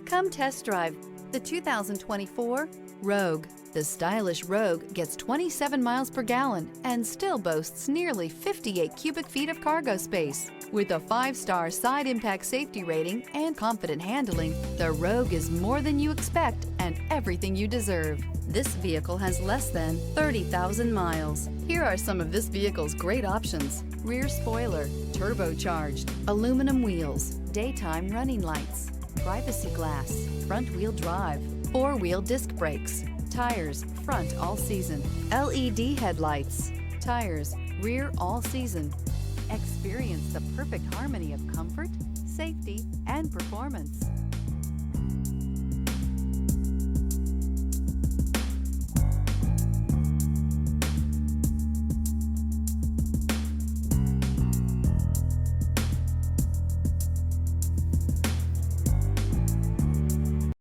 Come test drive the 2024 Rogue. The stylish Rogue gets 27 miles per gallon and still boasts nearly 58 cubic feet of cargo space. With a 5-star side impact safety rating and confident handling, the Rogue is more than you expect and everything you deserve. This vehicle has less than 30,000 miles. Here are some of this vehicle's great options: rear spoiler, turbocharged, aluminum wheels, daytime running lights, privacy glass, front wheel drive, 4-wheel disc brakes, tires front all season, LED headlights, tires rear all season. Experience the perfect harmony of comfort, safety, and performance.